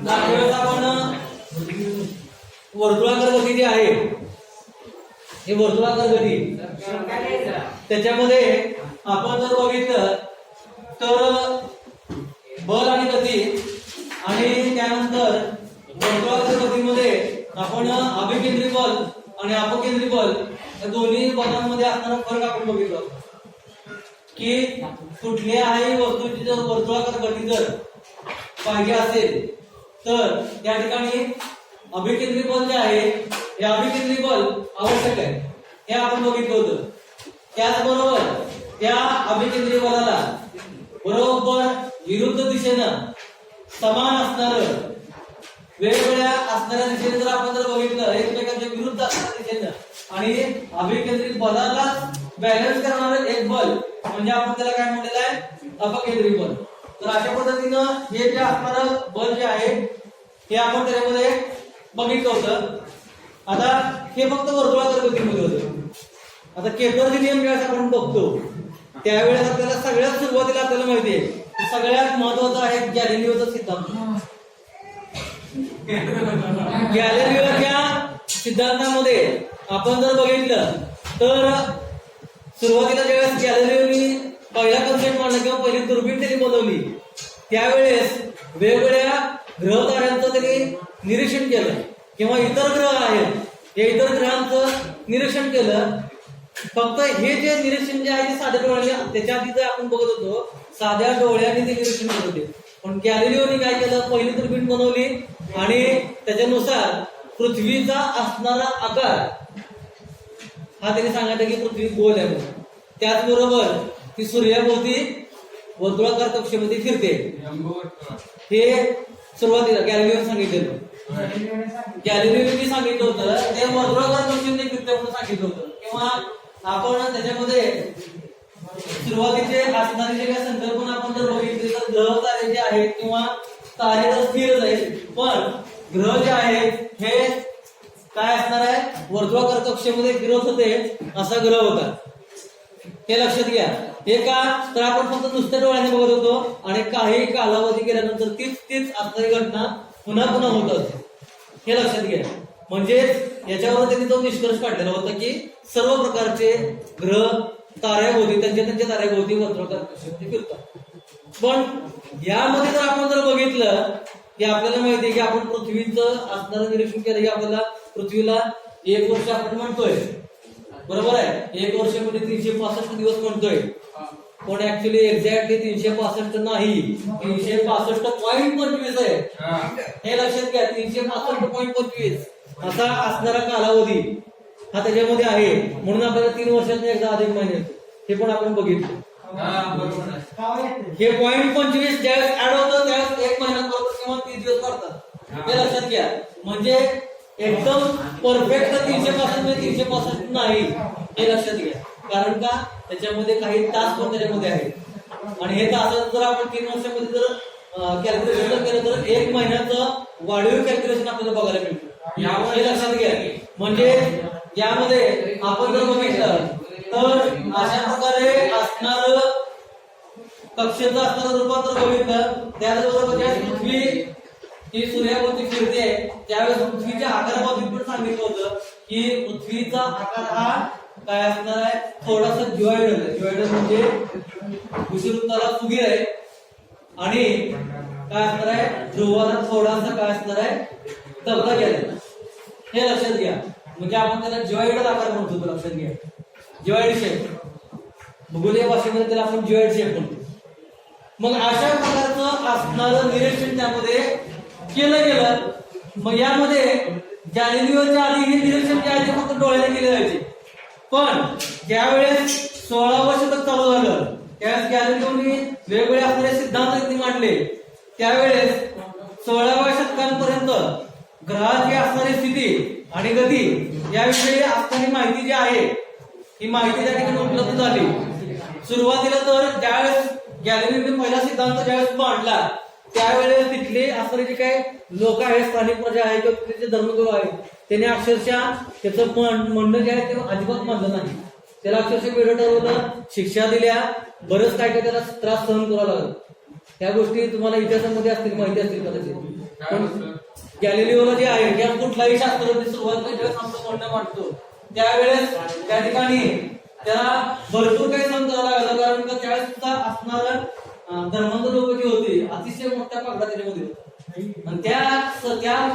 त्यावेळेस आपण वर्तुळाकार गती जी आहे हे वर्तुळाकार गती त्याच्यामध्ये आपण जर बघितलं तर बल आणि गती आणि त्यानंतर वर्तुळाकार गतीमध्ये आपण अभिकेंद्री बल आणि अपकेंद्री बल या दोन्ही बलांमध्ये असणारा फरक आपण बघितला की कुठल्याही वस्तूची जर वर्तुळाकार गती जर पाहिजे असेल तर त्या ठिकाणी अभिकेंद्री बल जे आहे हे अभिकेंद्री बल आवश्यक आहे हे आपण बघितलं होतं. त्याचबरोबर त्या अभिकेंद्री बलाला बरोबर विरुद्ध दिशेनं समान असणार वेगवेगळ्या असणाऱ्या दिशेने जर आपण जर बघितलं एकमेकांच्या विरुद्ध असणाऱ्या दिशेनं आणि अभिकेंद्रित बलाला बॅलन्स करणारं एक बल म्हणजे आपण त्याला काय म्हणलेलं आहे अपकेंद्री बल. तर अशा पद्धतीनं हे जे असणारं बल जे आहे हे आपण त्याच्यामध्ये बघितलं होतं. आता हे फक्त वर्तुळाकार गतीमध्ये होतं. आता केपलरचे नियम ज्यावेळेस आपण बघतो त्यावेळेस आपल्याला सगळ्यात सुरुवातीला आपल्याला माहिती आहे सगळ्यात महत्वाचा आहे गॅलिलिओचा सिद्धांत. गॅलिलिओच्या सिद्धांतामध्ये आपण जर बघितलं तर सुरुवातीला ज्यावेळेस गॅलिलिओनी पहिला कन्सेप्ट मांडला किंवा पहिली दुर्बीण त्यांनी बनवली त्यावेळेस वेगवेगळ्या ग्रह ताऱ्यांचं त्यांनी निरीक्षण केलं किंवा इतर ग्रह आहेत या इतर ग्रहांचं निरीक्षण केलं. फक्त हे जे निरीक्षण जे आहे ते साध्या डोळ्याने त्याच्या आधी जर आपण बघत होतो साध्या डोळ्याने ते निरीक्षण करत होते. पण गॅलिलिओनी काय केलं पहिली दुर्बीण बनवली आणि त्याच्यानुसार पृथ्वीचा असणारा आकार हा त्यांनी सांगितलं की पृथ्वी गोल आहे. त्याचबरोबर ती सूर्याभोवती वर्तुळाकार कक्षेमध्ये फिरते हे सुरुवातीला गॅलिलिओने सांगितलेलं. गॅलिलिओने सांगितलं होतं ते वर्तुळाकार कक्षेमध्ये फिरते म्हणून सांगितलं होतं. किंवा आपण त्याच्यामध्ये सुरुवातीचे असणारी जे काही संकल्पना आपण जर बघितली तर ग्रह तारे जे आहेत किंवा तारे तर स्थिरच आहेत पण ग्रह जे आहेत हे काय असणार आहे वर्तुळाकार कक्षेमध्ये फिरत होते असा ग्रह होता. हे लक्षात घ्या. हे का तर आपण फक्त नुसत्या डोळ्याने बघत होतो आणि काही कालावधी गेल्यानंतर तीच असणारी घटना पुन्हा पुन्हा होत असते हे लक्षात घ्या. म्हणजे याच्यावर त्यांनी तो निष्कर्ष काढलेला होता की सर्व प्रकारचे ग्रह ताऱ्याभोवती त्यांच्या ताऱ्याभोवती वर्तुळाकार कक्षेमध्ये फिरतात. पण यामध्ये जर आपण जर बघितलं की आपल्याला माहिती आहे की आपण पृथ्वीचं असणारं निरीक्षण केलं की आपल्याला पृथ्वीला 1 वर्ष आपण म्हणतोय बरोबर आहे. 1 वर्ष म्हणजे 365 दिवस म्हणतोय पण ऍक्च्युली एक्झॅक्टली 365 नाही 365.25 आहे हे लक्षात घ्या. 365.25 असा असणारा कालावधी हा त्याच्यामध्ये आहे म्हणून आपल्याला 3 वर्षात एकदा अधिक महिने येतो हे पण आपण बघितलं. हे 0.25 ज्यावेळेस ऍड होतं त्यावेळेस 1 महिना करतो किंवा 30 दिवस करतात हे लक्षात घ्या. म्हणजे एकदम परफेक्ट 365 म्हणजे 365 नाही हे लक्षात घ्या. कारण का त्याच्यामध्ये काही तास पण त्याच्यामध्ये आहेत आणि हे तास जर आपण 3 वर्षामध्ये जर कॅल्क्युलेशन केलं तर 1 महिन्याचं वाढीव कॅल्क्युलेशन आपल्याला बघायला मिळतं हे लक्षात घ्या. म्हणजे यामध्ये आपण जर बघितलं तर अशा प्रकारे असणार कक्षेचं असणारं रूपांतर बघितलं. त्याचबरोबर ज्या पृथ्वी ही सूर्याभोवती फिरते त्यावेळेस पृथ्वीच्या आकाराबाबतीत पण सांगितलं होतं की पृथ्वीचा आकार हा काय असणार आहे थोडासा ज्युआयडल आहे. ज्युआयडल म्हणजे विषुवृत्ताला फुगीर आहे आणि काय असणार आहे ध्रुवाला थोडासा काय असणार आहे दबला गेला हे लक्षात घ्या. म्हणजे आपण त्याला ज्युआयडल आकार म्हणतो लक्षात घ्या. ज्युआइड शेप भूगोलीय भाषेमध्ये त्याला आपण ज्युआइड शेप म्हणतो. मग अशा प्रकारचं असणारं निरीक्षण त्यामध्ये केलं गेलं. मग यामध्ये गॅलिलिओच्या आधी हे निरीक्षण जे आहे ते फक्त डोळ्याने केले जायचे पण ज्यावेळेस 16वं शतक चालू झालं त्यावेळेस गॅलिलिओनी वेगवेगळे असणारे सिद्धांत त्यांनी मांडले. त्यावेळेस 16व्या शतकांपर्यंत ग्रहाची असणारी स्थिती आणि गती याविषयी असणारी माहिती जी आहे ही माहिती त्या ठिकाणी उपलब्ध झाली. सुरुवातीला तर ज्यावेळेस गॅलिलिओने पहिला सिद्धांत ज्यावेळेस मांडला त्यावेळेस तिथले असणारे जे काही लोक आहेत स्थानिक प्रजा आहे किंवा तिथले धर्मगुरू आहेत त्यांनी अक्षरशः त्याचं म्हणणं जे आहे ते अजिबात मानलं नाही. त्याला अक्षरशः वेळ ठरवलं शिक्षा दिल्या बरंच काय काय त्याला त्रास सहन करावा लागला. त्या गोष्टी तुम्हाला इतिहासामध्ये असतील माहिती असतील कदाचित. गॅलिलिओला जे आहे किंवा कुठलाही शास्त्रज्ञ सुरुवातीला ज्यावेळेस आपलं म्हणणं मांडतो त्यावेळेस त्या ठिकाणी त्याला भरपूर काही सहन करावं लागलं, कारण का त्यावेळेस सुद्धा असणारं धर्मांध लोक जे होते अतिशय मोठ्या पगडा त्याच्यामध्ये होता आणि त्या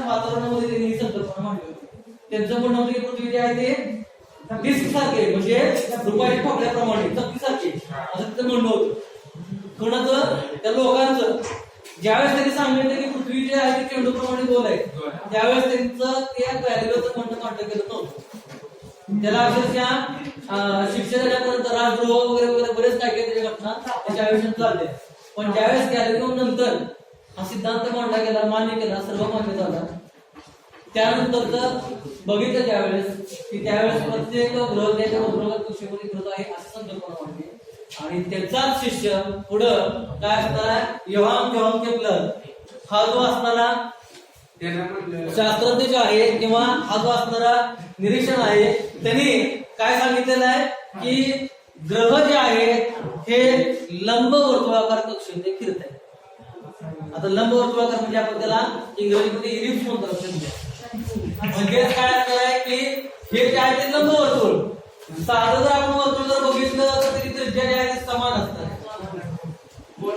वातावरणामध्ये त्यांनी ही संकल्पना मांडली होती. त्यांचं म्हणणं होतं की पृथ्वी जे आहे ते डिस्क सारखे म्हणजे रुपयाच्या ठोकल्याप्रमाणे चक्कीसारखे असं तिचं म्हणणं होतं. कोणाचं? त्या लोकांचं. ज्यावेळेस त्यांनी सांगितलं की पृथ्वी जे आहे ते चेंडूप्रमाणे गोल आहे त्यावेळेस त्यांचं त्या गॅलिलिओचं म्हणणं मांडलं गेलं नव्हतं. त्याला अक्षरशः शिक्षा देण्यापर्यंत राजद्रोह वगैरे वगैरे बरेच काय काही घटना त्याच्या आयुष्यात चालले. पण ज्यावेळेस गॅलिलिओ नंतर हा सिद्धांत मांडला गेला, मान्य केला, सर्व मान्य झाला, त्यानंतर तर बघितलं त्यावेळेस की त्यावेळेस प्रत्येक ग्रह त्याच्या ग्रहात कक्षेमध्ये ग्रह आहे अशी संकल्पना मांडली आणि त्याचाच शिष्य पुढं काय असणार योहान केपलर हा जो असणारा शास्त्रज्ञ आहे किंवा हा जो असणारा निरीक्षण आहे त्यांनी काय सांगितलेलं आहे की ग्रह जे आहेत हे लंब वर्तुळाकार कक्षेमध्ये फिरत आहेत. आता लंब वर्तुळाकार म्हणजे आपण त्याला इंग्रजीमध्ये इलिप्स म्हणतो. म्हणजे काय असणार आहे की हे जे आहे ते लंब वर्तुळ. साधं जर आपण वर्तुळ जर बघितलं तर त्याची त्रिज्या जी आहे ती समान असतात.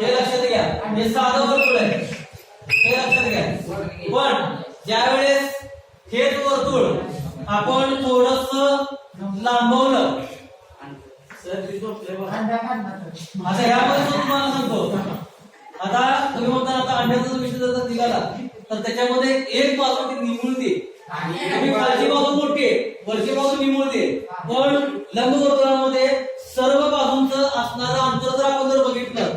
हे लक्षात घ्या, हे साधं वर्तुळ आहे, हे लक्षात घ्या. पण ज्यावेळेस हेच वर्तुळ आपण थोडस लांबवलं, आता यामध्ये तुम्हाला सांगतो, आता तुम्ही म्हणता आता अंड्याचा विषय जर निघाला तर त्याच्यामध्ये एक बाजू ती निमुळते, खालची बाजू मोठी आहे, वरची बाजू निमुळते. पण लंबवर्तुळामध्ये सर्व बाजूंचं असणारं अंतर जर आपण जर बघितलं,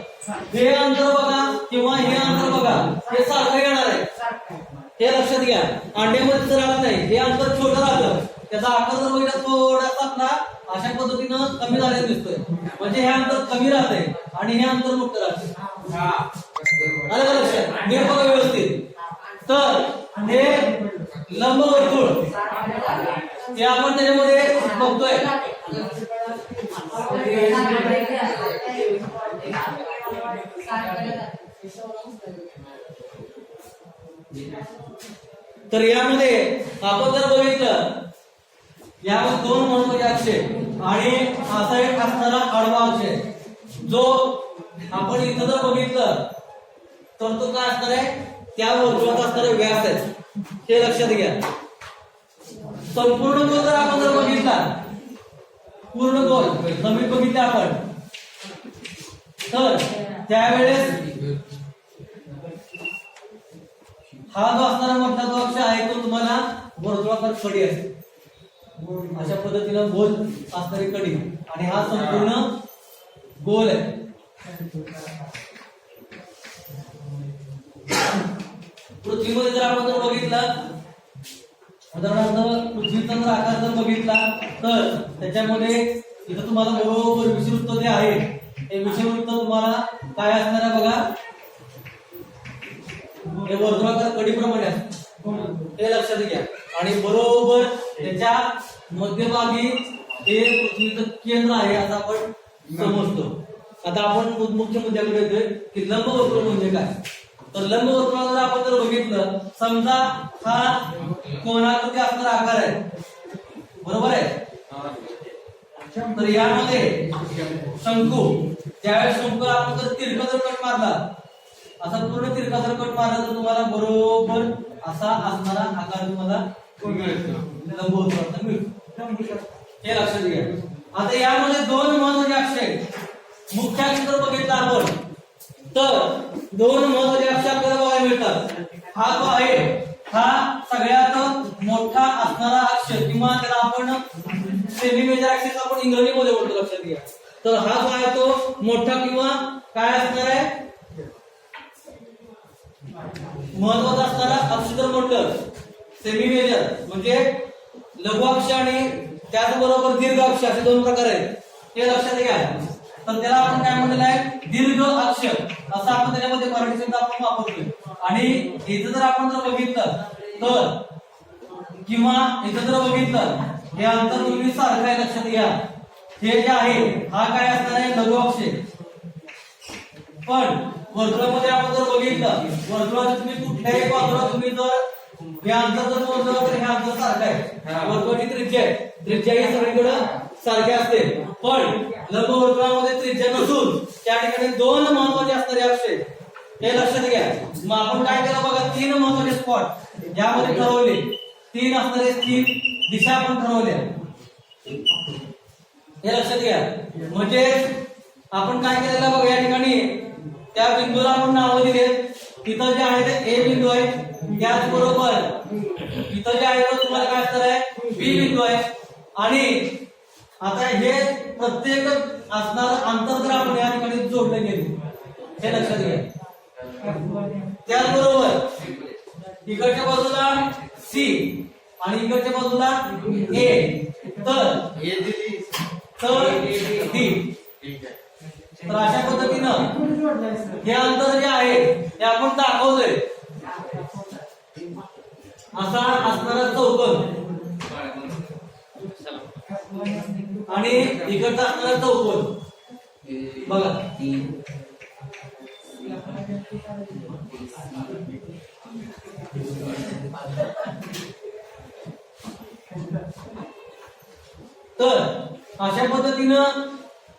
हे अंतर बघा किंवा हे अंतर बघा, हे सारखं येणार आहे. हे लक्षात घ्या. अंड्यामध्ये जर राहत नाही, हे अंतर छोटं राहतं, त्याचा आकार जर बघितला थोडासा आपला अशा पद्धतीनं कमी झालेला दिसतोय, म्हणजे हे अंतर कमी राहतंय आणि हे अंतर मोठं राहतंय. आलं का लक्षात? नीट बघा व्यवस्थित. तर हे लंबवर्तुळ हे आपण त्याच्यामध्ये बघतोय. तर यामध्ये आपण जर बघितलं, यामध्ये दोन महत्वाचे अक्ष आणि असा एक असणारा आडवा अक्ष जो आपण इथं जर बघितलं तर तो काय असणार आहे, त्या वर्तुळाचा असणारा व्यास आहे. हे लक्षात घ्या. संपूर्ण गोल जर आपण जर बघितला, पूर्ण गोल कमी बघितले आपण, तर त्यावेळेस हा जो असणारा मोठा जो अक्ष आहे तो तुम्हाला वर्तुळाकार कडी असते. अशा पद्धतीनं गोल असणारी कडी आणि हा संपूर्ण गोल आहे. पृथ्वीमध्ये जर आपण जर बघितलं, उदाहरणार्थ पृथ्वीचा जर आकार जर बघितला तर त्याच्यामध्ये इथं तुम्हाला बरोबर विषुववृत्त जे आहे हे विषुववृत्त तुम्हाला काय असणार आहे बघा, हे वर्तुळाकार कडीप्रमाणे असतं. हे लक्षात घ्या. आणि बरोबर त्याच्या मध्यभागी हे पृथ्वीचं केंद्र आहे असं आपण समजतो. आता आपण मुख्य मुद्द्याकडे येतोय की लंबवर्तुळ म्हणजे काय. तर लंबवर्तुळाला जर आपण जर बघितलं, समजा हा कोणाकृती असणारा आकार आहे, बरोबर आहे. तर यामध्ये शंकू, ज्यावेळेस शंकू आपण जर तिरका जर कट मारला, असा पूर्ण तिरका जर कट मारला तर तुम्हाला बरोबर असा असणारा आकार तुम्हाला लंबवर्तुळाचा मिळतो. हे लक्षात घ्या. आता यामध्ये दोन महत्वाचे अक्ष आहेत. मुख्य अक्ष जर बघितला आपण तर दोन महत्वाचे अक्ष आपल्याला बघायला मिळतात. हा जो आहे हा सगळ्यात मोठा असणारा अक्ष किंवा त्याला आपण सेमी मेजर ऍक्सिस आपण इंग्रजीमध्ये बोलतो, लक्षात घ्या. तर हा जो आहे तो मोठा किंवा काय असणार आहे, महत्वाचा असणारा अक्ष जर म्हटलं सेमी मेजर म्हणजे लघु अक्ष आणि त्याचबरोबर दीर्घ अक्ष असे दोन प्रकार आहेत. हे लक्षात घ्या. तर त्याला आपण काय म्हटलेलं आहे, दीर्घ अक्ष असं आपण त्याच्यामध्ये मराठी शब्द आपण वापरतोय. आणि इथं जर आपण जर बघितलं तर किंवा इथं जर बघितलं, हे अंतर तुम्ही सारखं आहे, लक्षात घ्या. हे जे आहे हा काय असणार आहे, लघु अक्ष. पण वर्तुळामध्ये आपण जर बघितलं, वर्तुळात तुम्ही कुठल्याही बाजूला तुम्ही जर हे अंतर जर मोजलं तर हे अंतर सारखं आहे. वर्तुळाची त्रिज्या आहे, त्रिज्या ही सगळीकडे सारखी असते. पण लंबवर्तुळामध्ये त्रिज्या नसून त्या ठिकाणी दोन महत्वाचे असणारे अक्ष आहेत, हे लक्षात घ्या. मग आपण काय केलं बघा, तीन महत्वाचे स्पॉट यामध्ये ठरवले, तीन असणारे तीन दिशा आपण ठरवल्या, हे लक्षात घ्या. म्हणजे आपण काय केलेलं बघा, या ठिकाणी त्या बिंदूला आपण नाव दिले. इथं जे आहे ते ए बिंदू आहे, त्याचबरोबर इथं जे आहे तो तुम्हाला काय असणार आहे, बी बिंदू आहे. आणि आता हे प्रत्येक असणारं अंतर जर आपण या ठिकाणी जोडले गेले, हे लक्षात घ्या. त्याचबरोबर इकडच्या बाजूला सी आणि इकडच्या बाजूला ए, तर डी. तर अशा पद्धतीनं हे अंतर जे आहे ते आपण दाखवतोय. असा असणारा चौकोन आणि इकडचा असणारा चौकोन बघा. तर अशा पद्धतीनं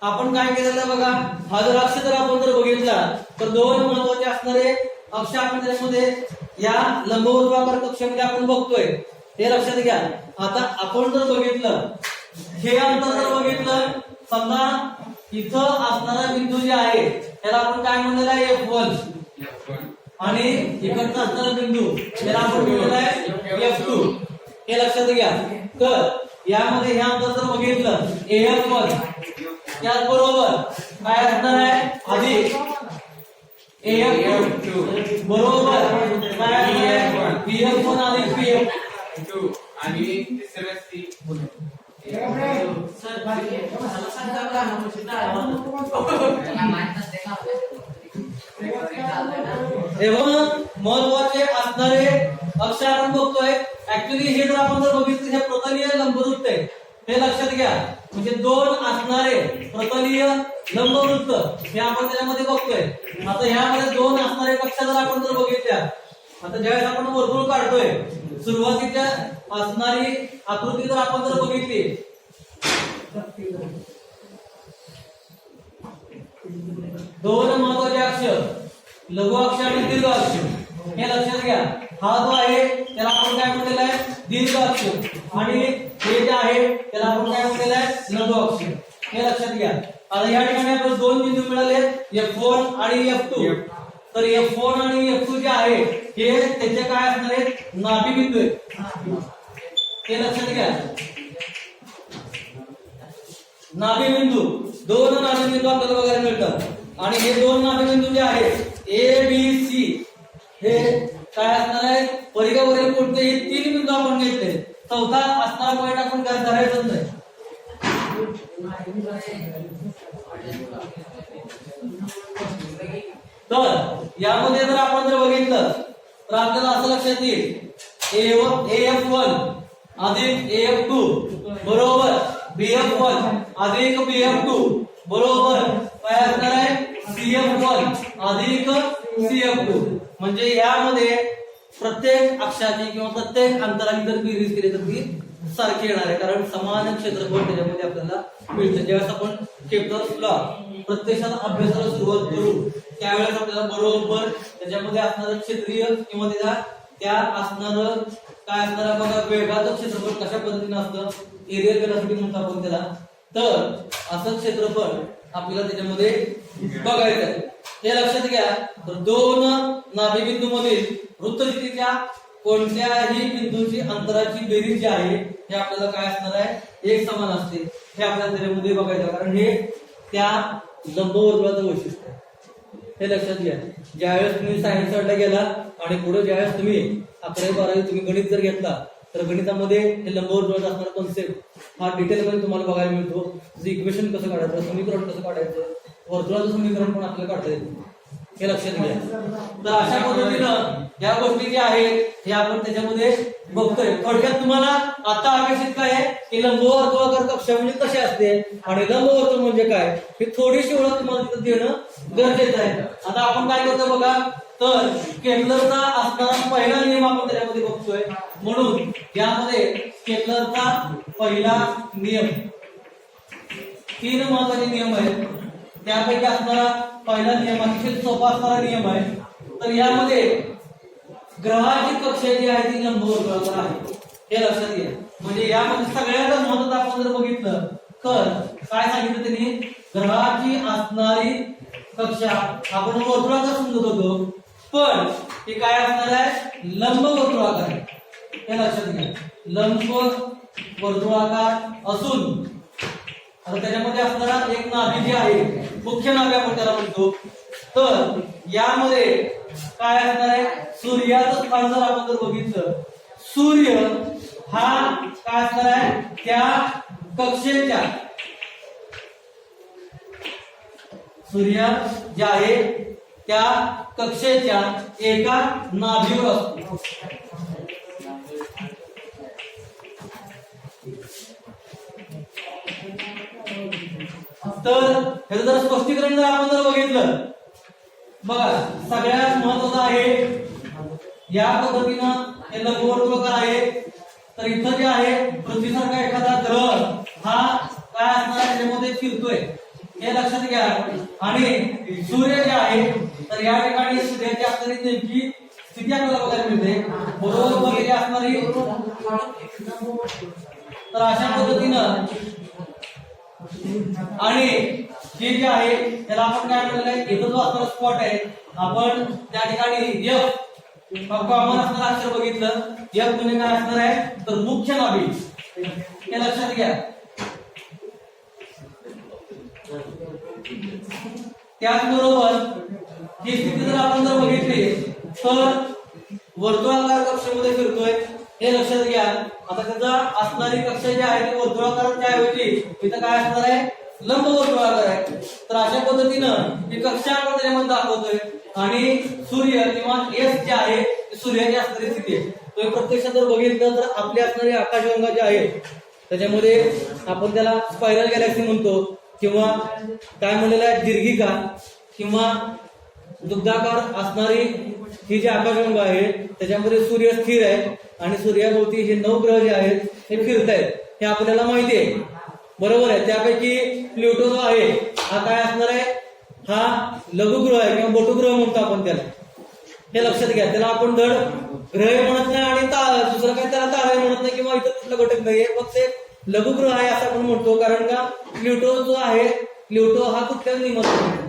आपण काय केलेलं बघा, हा जर अक्ष जर आपण जर बघितला तर दोन महत्वाचे असणारे अक्ष आपण त्यामध्ये या लंबवर्तुळाकार कक्षामध्ये आपण बघतोय, हे लक्षात घ्या. आता आपण जर बघितलं, हे अंतर जर बघितलं, समजा इथं असणारा बिंदू जे आहे त्याला आपण काय म्हणलेला आहे, F1, आणि इकडचा असणारा बिंदू त्याला आपण म्हणलेला आहे F2, हे लक्षात घ्या. तर यामध्ये हे अंतर जर बघितलं AF1, त्याचबरोबर काय असणार आहे, अधिक AF2 बरोबर काय असणार आहे, BF1 अधिक BF2 आणि तिसरं C. महत्वाचे असणारे अक्ष आपण बघतोय. ऍक्च्युली हे जर आपण जर बघितलं, हे प्रतलीय लंबवृत्त आहे, हे लक्षात घ्या. म्हणजे दोन असणारे प्रतलीय लंबवृत्त हे आपण त्याच्यामध्ये बघतोय. आता ह्यामध्ये दोन असणारे कक्षा जर आपण जर बघितल्या, आता ज्यावेळेस आपण वर्तुळ काढतोय, सुरुवातीच्या असणारी आकृती जर आपण जर बघितली, दोन महत्वाचे अक्ष, लघु अक्ष आणि दीर्घ अक्ष, हे लक्षात घ्या. हा जो आहे त्याला आपण काय म्हणलेला आहे, दीर्घ अक्ष, आणि हे जे आहे त्याला आपण काय म्हणलेलं आहे, लघु अक्ष, हे लक्षात घ्या. आता या ठिकाणी आपल्याला दोन बिंदू मिळाले, F1 आणि F2. तर F1 आणि F2 जे आहे हे त्याचे काय असणार आहेत, नाभी बिंदू आहेत, हे लक्षात घ्या. नाभी बिंदू, दोन नाभी बिंदू आपल्याला बघायला मिळतात. आणि हे दोन नाभी बिंदू जे आहेत ABC, हे काय असणार आहे, परिघावरील कोणतेही तीन बिंदू आपण घेतले, चौथा असणारा पॉईंट आपण काय धरायचंच नाही. तर यामध्ये जर आपण जर बघितलं तर आपल्याला असं लक्षात येईल, AF1 अधिक AF2 बरोबर BF1 अधिक BF2 बरोबर काय असणार आहे, CF1 अधिक CF2. म्हणजे यामध्ये प्रत्येक अक्षाची किंवा प्रत्येक अंतराची जर बेरीज केली तर ती सारखी येणार आहे, कारण समान क्षेत्रफळ त्याच्यामध्ये आपल्याला मिळतं. ज्यावेळेस आपण केपलर लॉ प्रत्यक्षात अभ्यासाला सुरुवात करू त्यावेळेस आपल्याला बरोबर त्याच्यामध्ये असणारं क्षेत्रीय किंवा त्या असणारं काय असणार बघा, वेगाचं क्षेत्रफळ कशा पद्धतीने असतं, एरियल वेलोसिटी म्हणतो आपण त्याला. तर असं क्षेत्रफळ आपल्याला त्याच्यामध्ये बघायचं आहे, हे लक्षात घ्या. तर दोन नाभीबिंदू मधील वृत्तचितीच्या कोणत्याही बिंदूची अंतराची बेरीज जी आहे हे आपल्याला काय असणार आहे, एक समान असते, हे आपल्याला त्याच्यामध्ये बघायचं, कारण हे त्या लंबवर्तुळाचं वैशिष्ट्य आहे, हे लक्षात घ्या. ज्यावेळेस तुम्ही सायन्स साईडला गेला आणि पुढे ज्यावेळेस तुम्ही 11वी 12वी तुम्ही गणित जर घेतला तर गणितामध्ये हे लंबवर्तुळाचा असणारा कॉन्सेप्ट हा डिटेलमध्ये तुम्हाला बघायला मिळतो. इक्वेशन कसं काढायचं, समीकरण कसं काढायचं, वर्तुळाचं समीकरण पण आपल्याला काढता येतं. हे लक्षात घ्या. तर अशा पद्धतीनं या गोष्टी ज्या आहेत हे आपण त्याच्यामध्ये बघतोय. थोडक्यात तुम्हाला आता अपेक्षित काय आहे की लंबवर्तुळाकार कक्षा म्हणजे कसे असते आणि लंबवर्तुळ म्हणजे काय ही थोडीशी ओळख तुम्हाला तिथं देणं गरजेचं आहे. आता आपण काय करतो बघा, तर केपलरचा असणारा पहिला नियम आपण त्याच्यामध्ये बघतोय. म्हणून यामध्ये केपलरचा पहिला नियम 3 महत्वाचे नियम आहेत. त्यापैकी असणारा पहिला नियम अतिशय सोपा असणारा नियम आहे. तर यामध्ये ग्रहाची कक्षा जी आहे ती लंबवर्तुळाकार आहे हे लक्षात घ्या. म्हणजे यामध्ये सगळ्यात महत्त्वाचं आपण जर बघितलं तर काय सांगितलं त्यांनी, ग्रहाची असणारी कक्षा आपण वर्तुळाकार समजत होतो, पण ती काय असणार आहे, लंबवर्तुळाकार आहे हे लक्षात घ्या. लंब वर्तुळाकार असून आता त्याच्यामध्ये असणारा एक नाभी जी आहे, मुख्य नाभी आपण त्याला म्हणतो. तर यामध्ये काय असणार आहे, सूर्याचं स्थान जर आपण जर बघितलं, सूर्य हा काय असणार आहे, त्या कक्षेच्या, सूर्य जे आहे त्या कक्षेच्या एका नाभीवर असतो. तर हे जर स्पष्टीकरण जर आपण जर बघितलं बघा, सगळ्यात महत्वाचं आहे या पद्धतीनं हे लंबवर्तुळाकार आहे. तर इथं जे आहे पृथ्वीसारखा एखादा ग्रह हा काय असणार आहे, त्याच्यामध्ये फिरतोय हे लक्षात घ्या. आणि सूर्य जे आहे तर या ठिकाणी सूर्याची असणारी नेमकी स्थिती आपल्याला बघायला मिळते, बरोबर असणारी. तर अशा पद्धतीनं आणि हे जे आहे त्याला आपण काय म्हणलेलं आहे, इथं जो असणारा स्पॉट आहे आपण त्या ठिकाणी एफ कॉमन असणारं अक्षर बघितलं. एफ म्हणजे काय असणार आहे, तर मुख्य नाभी हे लक्षात घ्या. त्याचबरोबर ही स्थिती जर आपण जर बघितली तर वर्तुळाकार कक्षेमध्ये फिरतोय हे लक्षात घ्या. आता त्याचा असणारी कक्षा जी आहे ती वर्तुळाकाराच्या ऐवजी इथं काय असणार आहे, लंबवर्तुळाकार आहे. तर अशा पद्धतीनं ही कक्षा आपण त्याच्यामध्ये दाखवतोय. आणि सूर्य किंवा एस जे आहे सूर्याची असणारी स्थिती आहे. तो प्रत्यक्षात जर बघितलं तर आपली असणारी आकाशगंगा जी आहे त्याच्यामध्ये आपण त्याला स्पायरल गॅलेक्सी म्हणतो, किंवा काय म्हणलेलं आहे, दीर्घिका किंवा दुग्धाकार असणारी ही जी आकाशगंगा आहे त्याच्यामध्ये सूर्य स्थिर आहे आणि सूर्याभोवती हे 9 ग्रह जे आहेत हे फिरत आहेत हे आपल्याला माहिती आहे, बरोबर आहे. त्यापैकी प्लुटो जो आहे हा काय असणार आहे, हा लघुग्रह आहे किंवा बोटुग्रह म्हणतो आपण त्याला, हे लक्षात घ्या. त्याला आपण धड ग्रह म्हणत नाही आणि दुसरं काही त्याला तारे म्हणत नाही किंवा इतर कुठला घटक नाहीये, फक्त एक लघुग्रह आहे असं आपण म्हणतो. कारण का प्लुटो जो आहे, प्लुटो हा कुठल्याच नियमात नाही.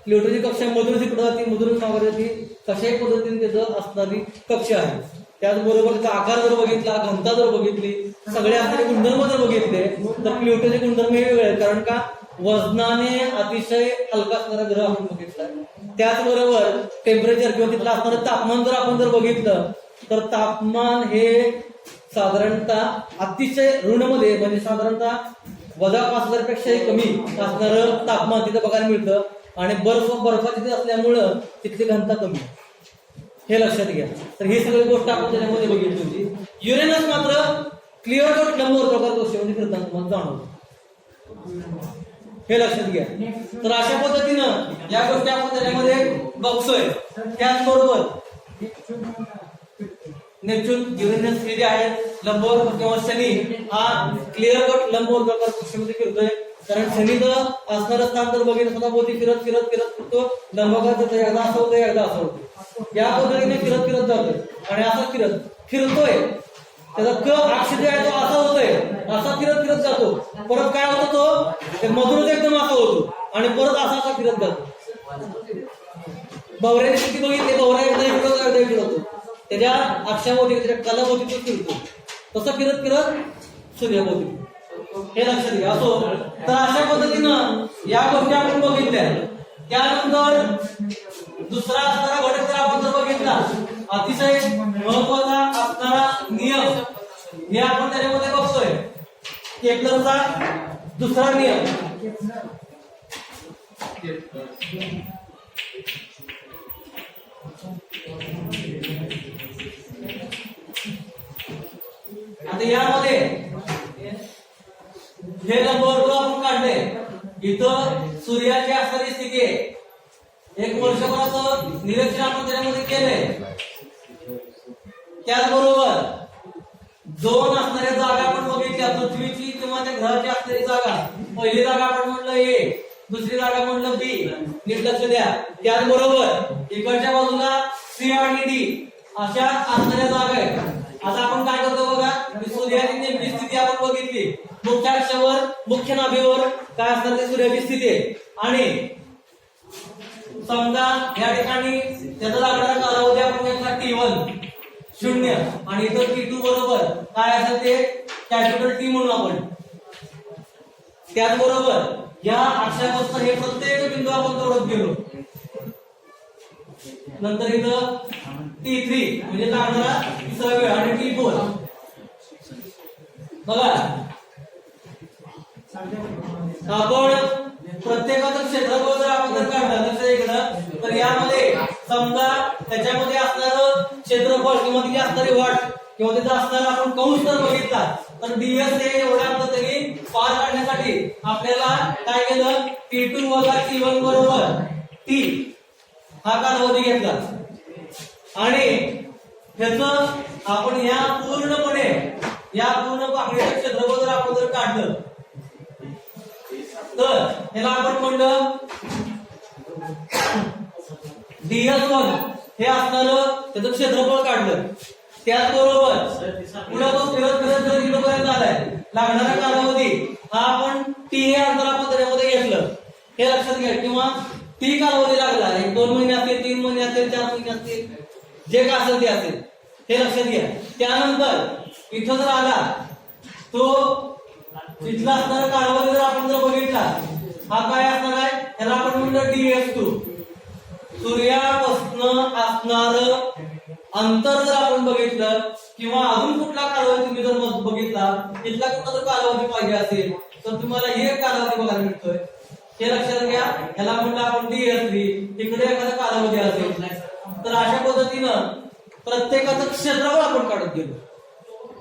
प्लुटोची कक्षा मधून तिकडे जाते, मधून सागर जाते, कशाही पद्धतीने त्याचं असणारी कक्षा आहे. त्याचबरोबर त्याचा आकार जर बघितला, घनता जर बघितली, सगळे असणारे गुणधर्म जर बघितले तर प्लुटोचे गुणधर्म हे वेगळे आहेत. कारण का वजनाने अतिशय हलका असणारा ग्रह आपण बघितला. त्याचबरोबर टेम्परेचर किंवा तिथलं असणारं तापमान जर आपण जर बघितलं तर तापमान हे साधारणतः अतिशय ऋणमध्ये म्हणजे साधारणतः -5000 पेक्षाही कमी असणारं तापमान तिथं बघायला मिळतं. आणि बर्फ तिथे असल्यामुळं तिथली घनता कमी, हे लक्षात घ्या. तर ही सगळी गोष्ट आपण त्याच्यामध्ये बघितली होती. युरेनस मात्र क्लिअर कट लंबवर्तुळाकार कक्षेमध्ये फिरताना तुम्हाला जाणवतो, हे लक्षात घ्या. तर अशा पद्धतीनं या गोष्टी आपण त्याच्यामध्ये बघतोय. त्याचबरोबर नेपच्यून, युरेनस हे जे आहे लंबवर्तुळ किंवा शनी हा क्लिअर कट लंबवर्तुळाकार कक्षेमध्ये फिरतोय. कारण शनीचं असणारं स्थान जर बघितलं स्वतःभोवती फिरत फिरत फिरत फिरतो, लंबवर्तुळाकार जातो, एकदा असं होतं एकदा असं होतं, या पद्धतीने फिरत फिरत जातोय आणि असं फिरतोय. त्याचा अक्ष जे आहे तो असा होतोय, असा फिरत फिरत जातो. परत काय होतं, तो मधूनच एकदम असा होतो आणि परत असा फिरत जातो. भवऱ्याची स्थिती बघितली, भवरा एकदा फिरतो, त्याच्या अक्षाभोवती त्याच्या कलाभोवती तो फिरतो, तसं फिरत फिरत सूर्याभोवती, हे लक्षात घ्या. असो, तर अशा पद्धतीनं या गोष्टी आपण बघितल्या. त्यानंतर दुसरा असणारा घटक जर आपण जर बघितला, अतिशय महत्वाचा असणारा नियम हे आपण त्याच्यामध्ये बघतोय, केपलरचा दुसरा नियम. आता यामध्ये हे लंबवर्तुळ आपण काढले, इथं सूर्याची असणारी स्थिती आहे, एक वर्षभराचं निरीक्षण आपण त्याच्यामध्ये केलंय. त्याचबरोबर दोन असणाऱ्या जागा आपण बघितल्या, पृथ्वीची किंवा त्या ग्रहाची असणारी जागा. पहिली जागा आपण म्हणलं ए, दुसरी जागा म्हणलं बी, नीट लक्ष द्या. त्याचबरोबर इकडच्या बाजूला सी आणि डी अशा असणाऱ्या जागा आहेत. आता आपण काय करतो बघा, सूर्याची नेमकी स्थिती आपण बघितली. मुख्य अक्षावर, मुख्य नाभीवर काय असणार ते सूर्याची स्थिती आहे. आणि समजा या ठिकाणी त्याचा लागणारा कालावधी आपण घेतला T1 0 आणि इथं T2 बरोबर काय असेल ते कॅपिटल T म्हणून आपण. त्याचबरोबर या अक्षापासून हे प्रत्येक बिंदू आपण जोडत गेलो. नंतर इथं T3 म्हणजे लागणारा तिसरा वेळ आणि T4 बघा. आपण प्रत्येकाचं क्षेत्रफळ जर आपण जर काढलं लक्षात इकडं, तर यामध्ये समजा त्याच्यामध्ये असणारं क्षेत्रफळ किंवा तिची असणारी वाट किंवा त्याचा असणारा आपण कंस जर बघितला, तर डीएस हे एवढ्या पद्धतीने पार काढण्यासाठी आपल्याला काय केलं, T2 वजा T1 बरोबर T हा कालावधी घेतला. आणि ह्याच आपण या पूर्ण पाकळीचं क्षेत्रफळ जर आपण जर काढलं, तर ह्याला आपण म्हणलं DS1 हे असणारं त्याचं क्षेत्रफळ काढलं. त्याचबरोबर पुढे तो फिरत जर इथपर्यंत आलाय, लागणारा कालावधी हा आपण T हे अंतर आपण त्याच्यामध्ये घेतलं, हे लक्षात घ्या. किंवा T कालावधी लागला, 1-2 महिने असतील, 3 महिने असतील, 4 महिने असतील, जे काय असेल ते असेल, हे लक्षात घ्या. त्यानंतर इथं जर आला तो तिथला असणारा कालावधी जर आपण जर बघितला, हा काय असणार आहे, त्याला आपण म्हणलं DS2. सूर्यापासून असणार अंतर जर आपण बघितलं किंवा अजून कुठला कालावधी तुम्ही जर बघितला, तिथला कुठला जर कालावधी पाहिजे असेल, तर तुम्हाला हे कालावधी बघायला मिळतोय. हे लक्षात घ्या. याला म्हणलं आपण DS3. इकडे एखादा कालावधी असेल, तर अशा पद्धतीनं प्रत्येकाचं क्षेत्रफळ आपण काढत गेलो.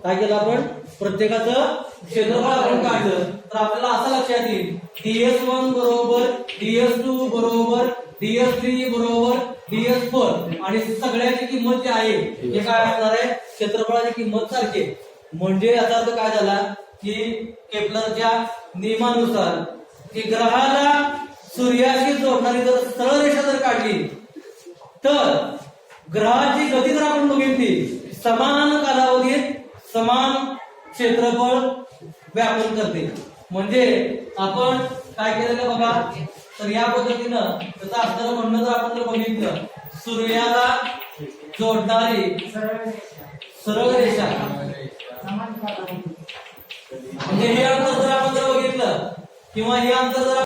काय केलं आपण, प्रत्येकाचं क्षेत्रफळ आपण काढलं, तर आपल्याला असं लक्षात येईल DS1 बरोबर DS2 बरोबर DS3 बरोबर DS4 आणि सगळ्याची किंमत जी आहे हे काय असणार आहे, क्षेत्रफळाची किंमत सारखी. म्हणजे याचा अर्थ काय झाला की केपलरच्या नियमानुसार की ग्रहाला सूर्याशी जोडणारी जर सरळ रेषा जर काढली, तर ग्रहाची गती जर आपण बघितली, समान कालावधीत समान क्षेत्रफळ व्यापून करते. म्हणजे आपण काय केलेलं बघा, तर या पद्धतीनं त्याचं असणारं म्हणणं जर आपण जर बघितलं, सूर्याला जोडणारी सरळ रेषा म्हणजे हे अंतर जर आपण जर बघितलं किंवा हे अंतर जर